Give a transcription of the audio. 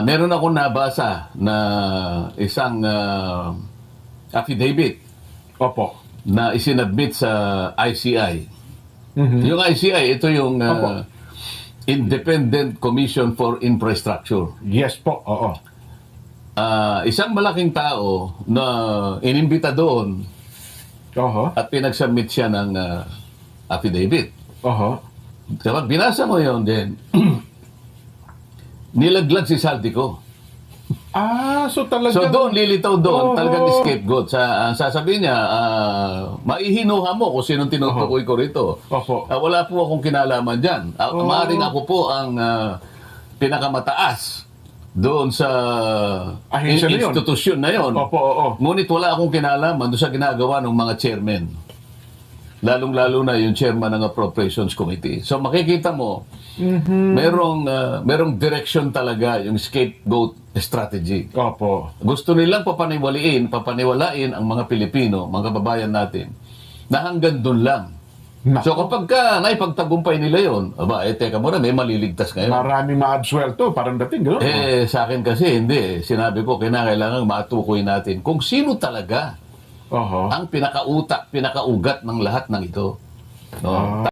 Meron akong nabasa na isang affidavit Opo. na isinadmit sa ICI. Yung ICI, ito yung Opo. Independent Commission for Infrastructure. Yes po, oo. Isang malaking tao na inimbita doon Oho. at pinagsubmit siya ng affidavit. Oho. Kapag binasa mo yun din, nilaglag si Saldico. So talaga. So doon, lilitaw doon, Oo. talagang scapegoat. Sasabihin niya, maihinuha mo kung sinong tinutukoy ko rito. Opo. Wala po akong kinalaman dyan. Maaring ako po ang pinakamataas doon sa Ahensya na yun. institusyon na yon. Opo, oo. Ngunit wala akong kinalaman doon sa ginagawa ng mga chairman. Lalong-lalo na yung chairman ng Appropriations Committee. So makikita mo, merong direction talaga yung scapegoat strategy. Opo. Gusto nilang papaniwalain ang mga Pilipino, mga kababayan natin, na hanggang doon lang. Nako. So kapag naipagtagumpay nila yon, teka muna, may maliligtas ngayon. Maraming ma-absuelto, parang dating, gano'n? Sa akin kasi, hindi. Sinabi ko, kinakailangan matukoy natin kung sino talaga Oho. ang pinakautak, pinakaugat ng lahat ng ito. No?